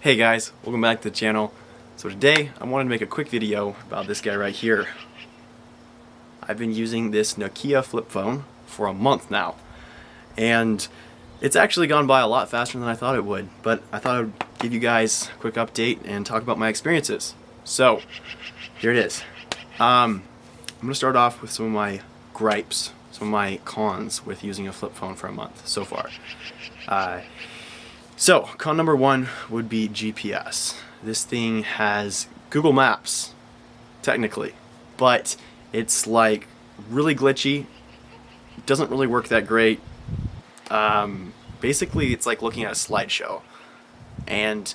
Hey guys, welcome back to the channel. So today I wanted to make a quick video about this guy right here. I've been using this Nokia flip phone for a month now, and it's actually gone by a lot faster than I thought it would, but I thought I would give you guys a quick update and talk about my experiences. So here it is. I'm going to start off with some of my gripes, some of my cons with using a flip phone for a month so far. So, con number one would be GPS. This thing has Google Maps, technically, but it's like really glitchy, doesn't really work that great. Basically, it's like looking at a slideshow, and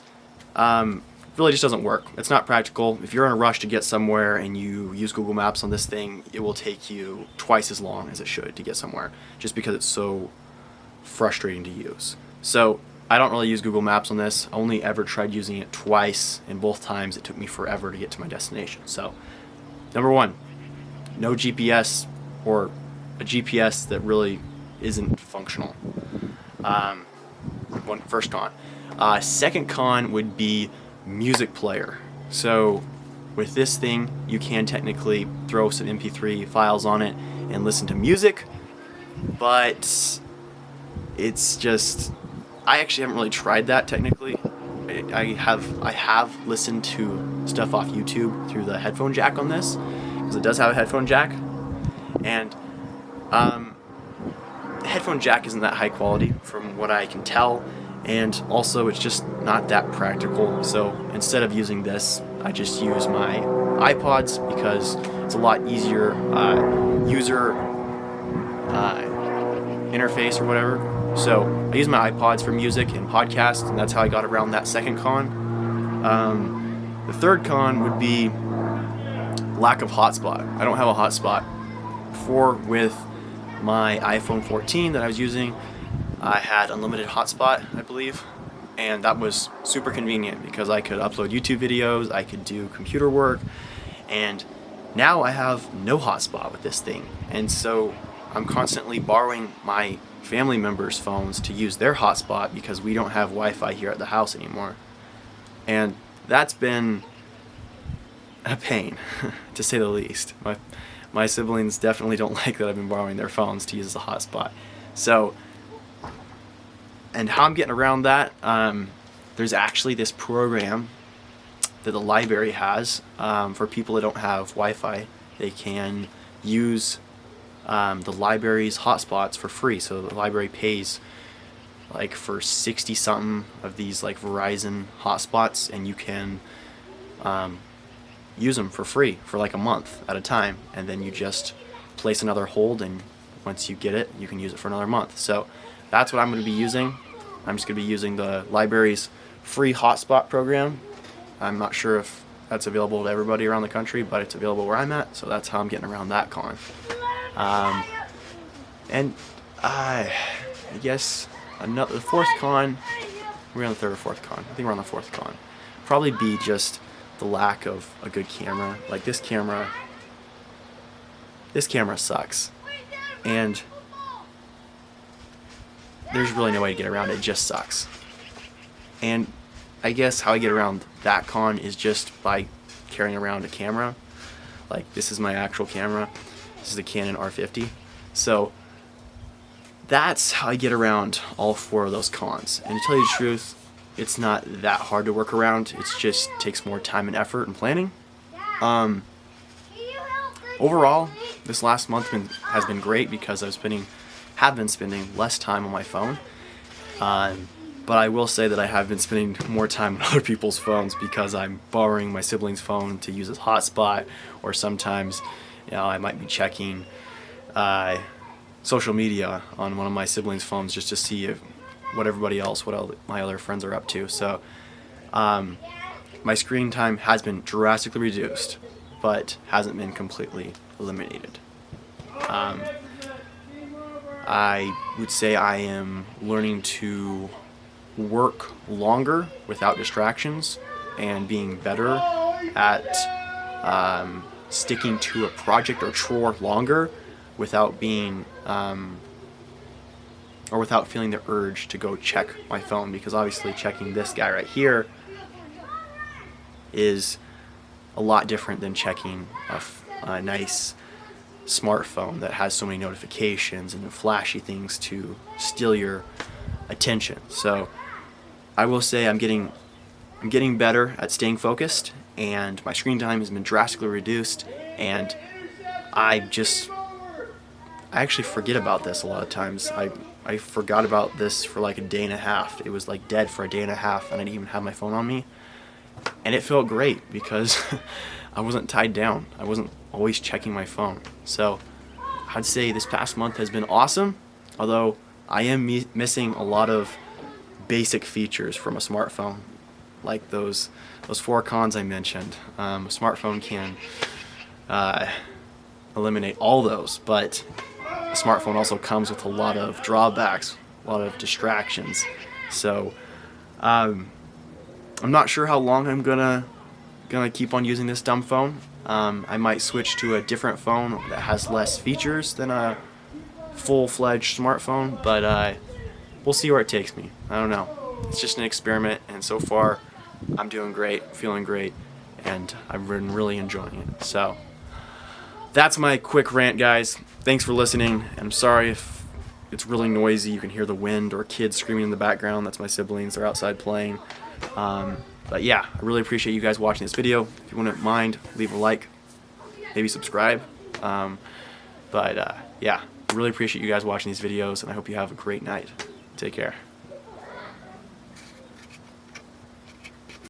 really just doesn't work. It's not practical. If you're in a rush to get somewhere and you use Google Maps on this thing, it will take you twice as long as it should to get somewhere, just because it's so frustrating to use. So I don't really use Google Maps on this. I only ever tried using it twice, and both times it took me forever to get to my destination. So, number one, no GPS, or a GPS that really isn't functional. First con. Second con would be music player. So with this thing, you can technically throw some MP3 files on it and listen to music, but it's just, I actually haven't really tried that technically. I have listened to stuff off YouTube through the headphone jack on this, because it does have a headphone jack, and the headphone jack isn't that high quality from what I can tell, and also it's just not that practical. So instead of using this, I just use my iPods because it's a lot easier user interface or whatever. So I use my iPods for music and podcasts, and that's how I got around that second con. The third con would be lack of hotspot. I don't have a hotspot. Before, with my iPhone 14 that I was using, I had unlimited hotspot, I believe, and that was super convenient because I could upload YouTube videos, I could do computer work, and now I have no hotspot with this thing, and so I'm constantly borrowing my family members' phones to use their hotspot because we don't have Wi-Fi here at the house anymore. And that's been a pain, to say the least. My siblings definitely don't like that I've been borrowing their phones to use as a hotspot. So, and how I'm getting around that, there's actually this program that the library has for people that don't have Wi-Fi. They can use the library's hotspots for free. So the library pays like for 60 something of these like Verizon hotspots, and you can use them for free for like a month at a time, and then you just place another hold, and once you get it, you can use it for another month. So that's what I'm going to be using. I'm just going to be using the library's free hotspot program. I'm not sure if that's available to everybody around the country, but it's available where I'm at, so that's how I'm getting around that con. And I guess the fourth con, we're on the third or fourth con. I think we're on the fourth con. Probably be just the lack of a good camera. Like this camera sucks, and there's really no way to get around it. It just sucks. And I guess how I get around that con is just by carrying around a camera. Like, this is my actual camera. This is the Canon R50. So that's how I get around all four of those cons. And to tell you the truth, it's not that hard to work around. It just takes more time and effort and planning. Overall, this last month has been great because have been spending less time on my phone. But I will say that I have been spending more time on other people's phones because I'm borrowing my sibling's phone to use as hotspot, or sometimes, I might be checking social media on one of my siblings' phones just to see what my other friends are up to. So my screen time has been drastically reduced, but hasn't been completely eliminated. I would say I am learning to work longer without distractions and being better at sticking to a project or chore longer without being or without feeling the urge to go check my phone, because obviously checking this guy right here is a lot different than checking a nice smartphone that has so many notifications and flashy things to steal your attention. So I will say I'm getting better at staying focused, and my screen time has been drastically reduced, and I actually forget about this a lot of times. I forgot about this for like a day and a half. It was like dead for a day and a half, and I didn't even have my phone on me. And it felt great because I wasn't tied down. I wasn't always checking my phone. So I'd say this past month has been awesome, although I am missing a lot of basic features from a smartphone, like those 4 cons I mentioned. A smartphone can eliminate all those, but a smartphone also comes with a lot of drawbacks, a lot of distractions. So I'm not sure how long I'm gonna keep on using this dumb phone. I might switch to a different phone that has less features than a full-fledged smartphone, but we'll see where it takes me. I don't know. It's just an experiment, and so far I'm doing great, feeling great, and I've been really enjoying it. So that's my quick rant, guys. Thanks for listening, and I'm sorry if it's really noisy. You can hear the wind or kids screaming in the background. That's my siblings. They're outside playing. But yeah, I really appreciate you guys watching this video. If you wouldn't mind, leave a like, maybe subscribe. Yeah, I really appreciate you guys watching these videos, and I hope you have a great night. Take care.